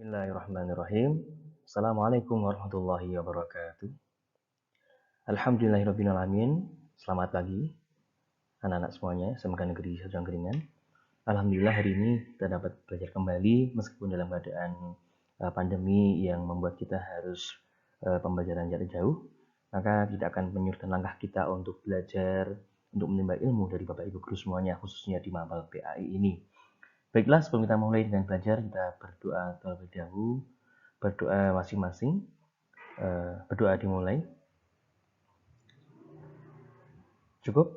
Bismillahirrahmanirrahim. Assalamualaikum warahmatullahi wabarakatuh. Alhamdulillahirrahmanirrahim. Selamat pagi anak-anak semuanya, semoga negeri sedang keringan. Alhamdulillah hari ini kita dapat belajar kembali meskipun dalam keadaan pandemi yang membuat kita harus pembelajaran jarak jauh. Maka tidak akan menyurutkan langkah kita untuk belajar, untuk menimba ilmu dari Bapak Ibu Guru semuanya, khususnya di Mapel PAI ini. Baiklah, sebelum kita mulai dengan belajar, kita berdoa terlebih dahulu. Berdoa masing-masing. Berdoa dimulai. Cukup?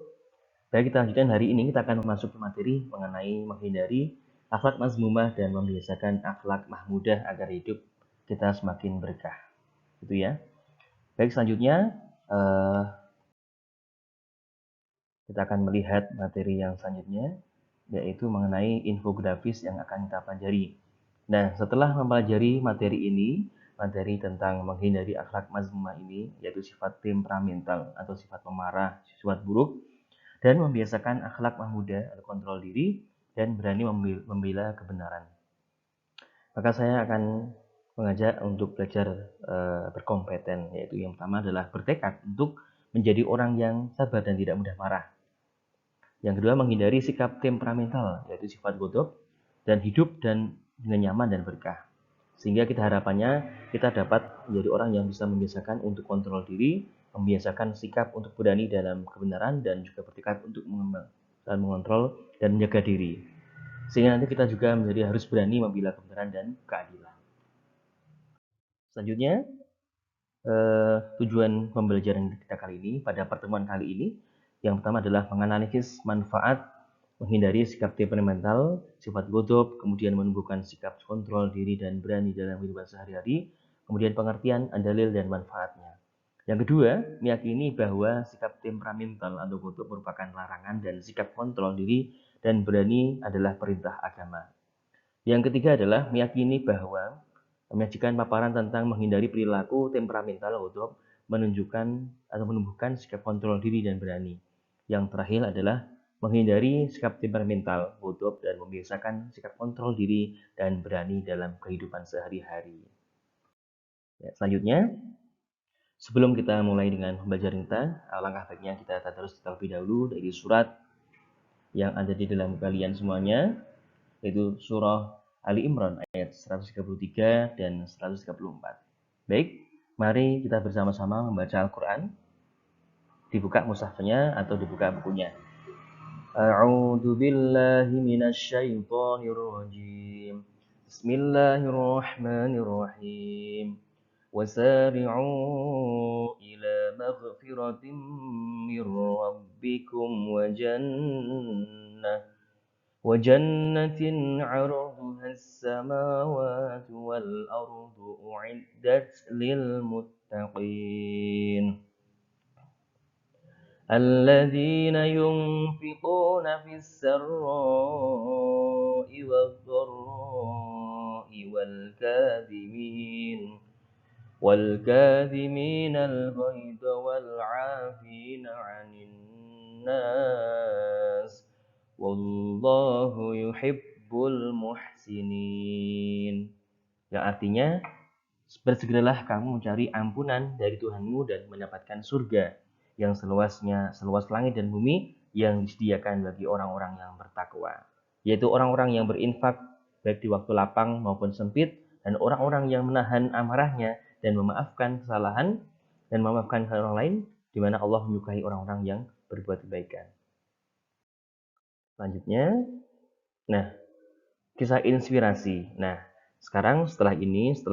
Baik, kita lanjutkan. Hari ini kita akan memasuki materi mengenai menghindari akhlak mazmumah dan membiasakan akhlak mahmudah agar hidup kita semakin berkah. Gitu ya. Baik, selanjutnya kita akan melihat materi yang selanjutnya, yaitu mengenai infografis yang akan kita pelajari. Nah, setelah mempelajari materi ini, materi tentang menghindari akhlak mazmumah ini, yaitu sifat temperamental atau sifat pemarah, sifat buruk, dan membiasakan akhlak mahmudah atau kontrol diri, dan berani membela kebenaran. Maka saya akan mengajak untuk belajar berkompeten, yaitu yang pertama adalah bertekad untuk menjadi orang yang sabar dan tidak mudah marah. Yang kedua, menghindari sikap temperamental, yaitu sifat godok, dan hidup dan dengan nyaman dan berkah. Sehingga kita harapannya kita dapat menjadi orang yang bisa membiasakan untuk kontrol diri, membiasakan sikap untuk berani dalam kebenaran, dan juga bertekad untuk mengontrol dan menjaga diri. Sehingga nanti kita juga menjadi harus berani membela kebenaran dan keadilan. Selanjutnya, tujuan pembelajaran kita kali ini, pada pertemuan kali ini, yang pertama adalah menganalisis manfaat menghindari sikap temperamental, sifat godok, kemudian menumbuhkan sikap kontrol diri dan berani dalam kehidupan sehari-hari, kemudian pengertian dalil dan manfaatnya. Yang kedua, meyakini bahwa sikap temperamental atau godok merupakan larangan dan sikap kontrol diri dan berani adalah perintah agama. Yang ketiga adalah meyakini bahwa menyajikan paparan tentang menghindari perilaku temperamental godok menunjukkan atau menumbuhkan sikap kontrol diri dan berani. Yang terakhir adalah menghindari sikap temperamental godok dan membiasakan sikap kontrol diri dan berani dalam kehidupan sehari-hari. Ya, selanjutnya, sebelum kita mulai dengan pembelajaran kita, alangkah baiknya kita tadarus terlebih dahulu dari surat yang ada di dalam kalian semuanya, yaitu surah Ali Imran ayat 133 dan 134. Baik, mari kita bersama-sama membaca Al-Quran. Dibuka mushafnya atau dibuka bukunya. A'udzu billahi minasy syaithanir rajim. Bismillahirrahmanirrahim. Wasari'u ila maghfiratin mir rabbikum wa جنة عرضها السماوات والأرض أعدت للمتقين الذين ينفقون في السراء والضراء والكاظمين الغيظ والعافين عن الناس Wallahu yuhibbul muhsinin. Yang artinya, bersegeralah kamu mencari ampunan dari Tuhanmu dan mendapatkan surga yang seluas langit dan bumi yang disediakan bagi orang-orang yang bertakwa, yaitu orang-orang yang berinfak baik di waktu lapang maupun sempit, dan orang-orang yang menahan amarahnya dan memaafkan kesalahan dan memaafkan orang lain, di mana Allah menyukai orang-orang yang berbuat kebaikan. Selanjutnya, nah, kisah inspirasi. Nah, sekarang setelah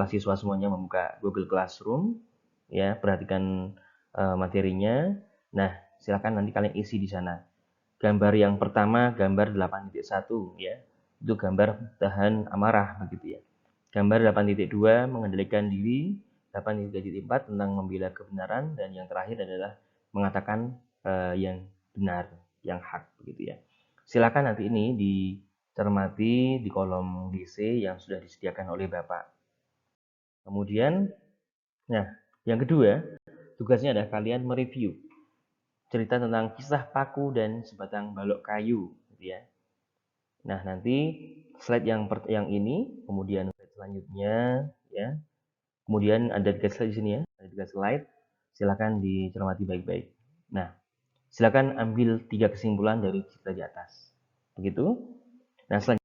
siswa semuanya membuka Google Classroom, ya, perhatikan materinya. Nah, silakan nanti kalian isi di sana. Gambar yang pertama, gambar 8.1, ya. Itu gambar tahan amarah, begitu ya. Gambar 8.2 mengendalikan diri, 8.4 tentang membela kebenaran, dan yang terakhir adalah mengatakan yang benar, yang hak, begitu ya. Silakan nanti ini dicermati di kolom DC yang sudah disediakan oleh Bapak. Kemudian, nah, yang kedua, tugasnya adalah kalian mereview cerita tentang kisah paku dan sebatang balok kayu, gitu ya. Nah, nanti slide yang ini, kemudian slide selanjutnya ya. Kemudian ada 3 slide di sini ya, ada 3 slide. Silakan dicermati baik-baik. Nah, silakan ambil 3 kesimpulan dari cerita di atas. Begitu. Nah, selanjutnya